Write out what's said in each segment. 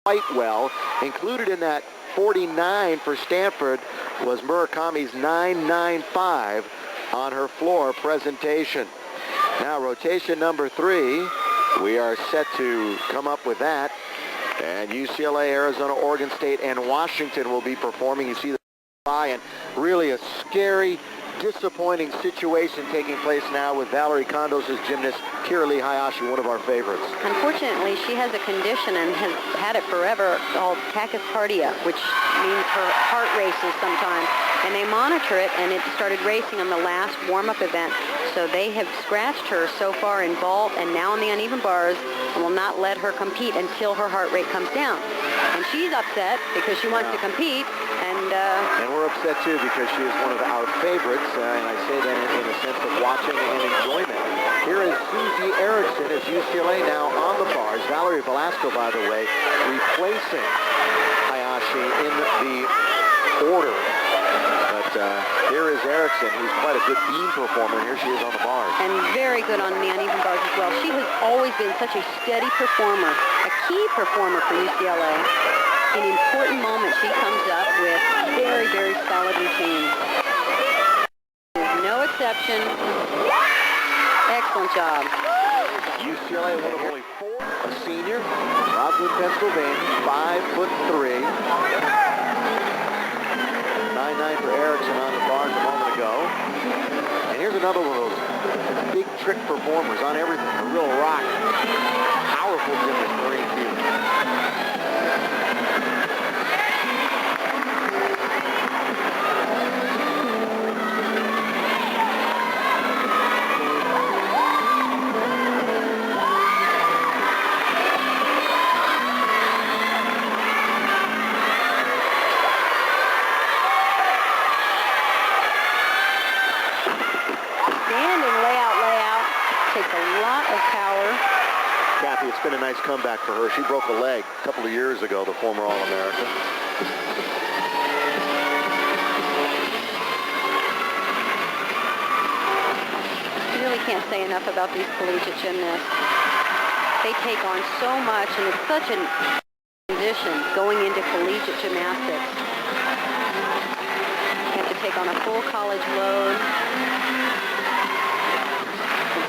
quite well. Included in that 49 for Stanford was Murakami's 9.95 on her floor presentation. Now rotation number 3. We are set to come up with that. And UCLA, Arizona, Oregon State, and Washington will be performing. You see the and really a scary, disappointing situation taking place now with Valerie Kondos' gymnast, Kiralee Hayashi, one of our favorites. Unfortunately, she has a condition and has had it forever called tachycardia, which means her heart races sometimes. And they monitor it, and it started racing on the last warm-up event. So they have scratched her so far in vault and now on the uneven bars and will not let her compete until her heart rate comes down. And she's upset because she wants to compete. And we're upset too because she is one of our favorites, and I say that in a sense of watching and enjoyment. Here is Susie Erickson as UCLA now on the bars. Valerie Velasco, by the way, replacing Hayashi in the order. But here is Erickson, who's quite a good beam performer. Here she is on the bars. And very good on the uneven bars as well. She has always been such a steady performer, a key performer for UCLA. In important moments, she comes up with very, very solid routines. No exception. Excellent job. UCLA, one of only 4, a senior, Rockland, Pennsylvania, 5'3". 9.9 for Erickson on the bars a moment ago. And here's another one of those big trick performers on everything. A real rock. Powerful gymnast, Maureen Keeley. It's been a nice comeback for her. She broke a leg a couple of years ago, the former All-American. You really can't say enough about these collegiate gymnasts. They take on so much, and it's such a transition going into collegiate gymnastics. You have to take on a full college load.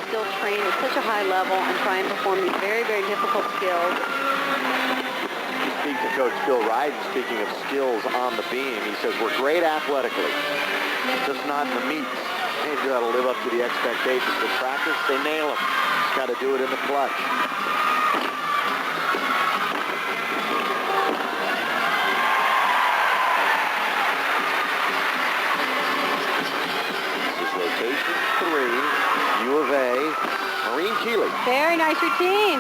Still train at such a high level and try and perform these very, very difficult skills. You speak to Coach Phil Ryden, speaking of skills on the beam. He says, we're great athletically, just not in the meets. They've got to live up to the expectations. In practice, they nail them. Just got to do it in the clutch. This is rotation 3. U of A, Maureen Keeley. Very nice routine.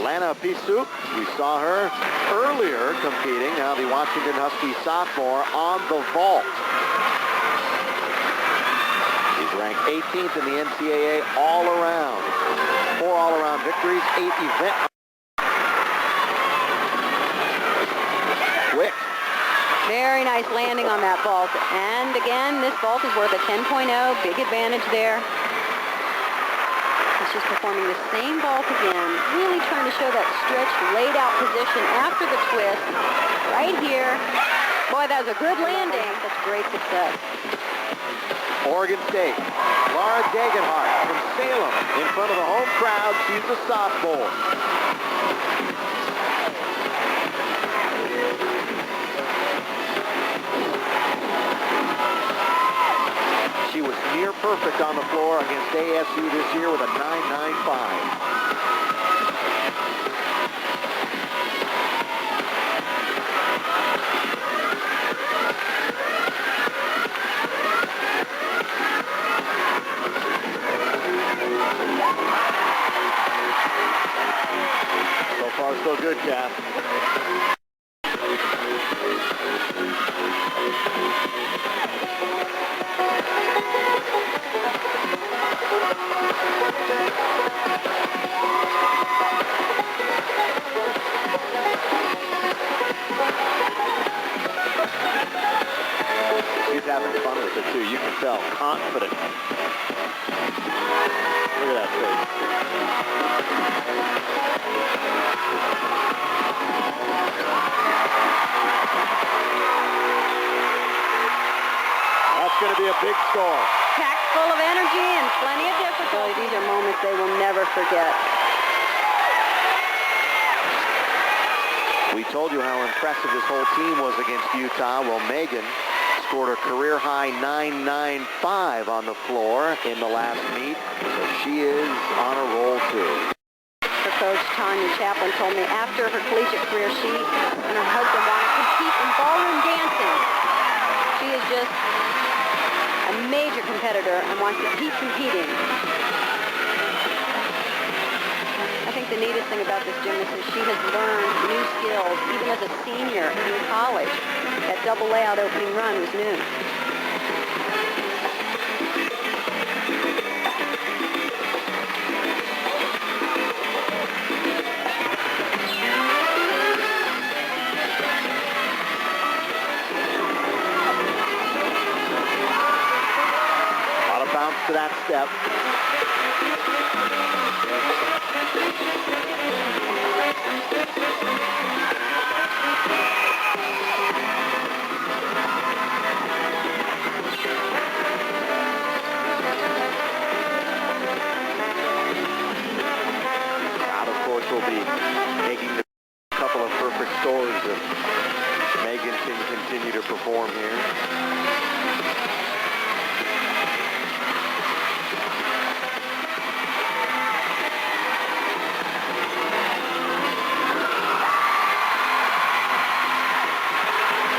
Lana Pisuk, we saw her earlier competing. Now the Washington Huskies sophomore on the vault. She's ranked 18th in the NCAA all-around. 4 all-around victories, 8 event. Quick. Very nice landing on that vault. And again, this vault is worth a 10.0. Big advantage there. And she's performing the same vault again. Really trying to show that stretched, laid out position after the twist. Right here. Boy, that was a good landing. That's great success. Oregon State. Laura Degenhart from Salem in front of the home crowd. She's a sophomore. She was near perfect on the floor against ASU this year with a 9.95. So far, so good, Kath. She's having fun with it, too. You can tell. Confident. Look at that face. never forget. We told you how impressive this whole team was against Utah. Well, Megan scored a career-high 9.95 on the floor in the last meet, so she is on a roll, too. Her coach, Tanya Chaplin, told me after her collegiate career, she and her husband want to compete in ballroom dancing. She is just a major competitor and wants to keep competing. I think the neatest thing about this gymnast is she has learned new skills even as a senior in college. That double layout opening run was new. A lot of bounce to that step. Will be making a couple of perfect scores if Megan can continue to perform here.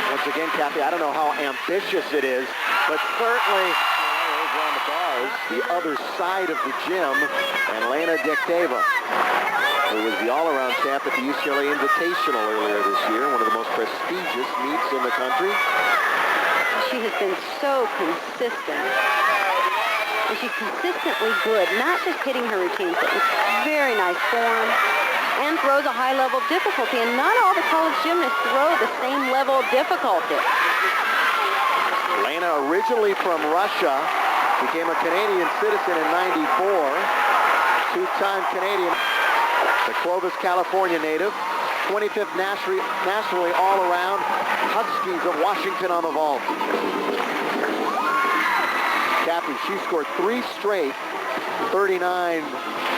Once again, Kathy, I don't know how ambitious it is, but certainly over on the bars, the other side of the gym, and Lena Dikteva, who was the all-around champ at the UCLA Invitational earlier this year, one of the most prestigious meets in the country. She has been so consistent. And she's consistently good, not just hitting her routines, but with very nice form and throws a high level of difficulty. And not all the college gymnasts throw the same level of difficulty. Lena, originally from Russia, became a Canadian citizen in '94, two-time Canadian. The Clovis, California native, 25th nationally all-around, Huskies of Washington on the vault. Kathy, she scored 3 straight 39,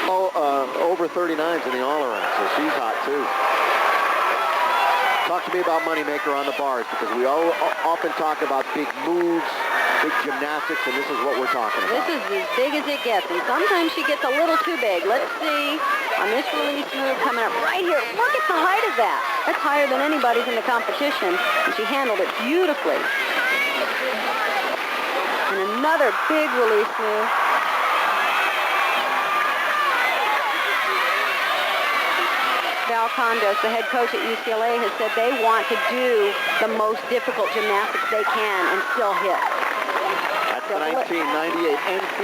over 39s in the all-around, so she's hot too. Talk to me about Moneymaker on the bars, because we all often talk about big moves, big gymnastics, and this is what we're talking about. This is as big as it gets, and sometimes she gets a little too big. Let's see on this release move coming up right here. Look at the height of that. That's higher than anybody's in the competition, and she handled it beautifully. And another big release move. Val Condos, the head coach at UCLA, has said they want to do the most difficult gymnastics they can and still hit. That's the 1998 NCAA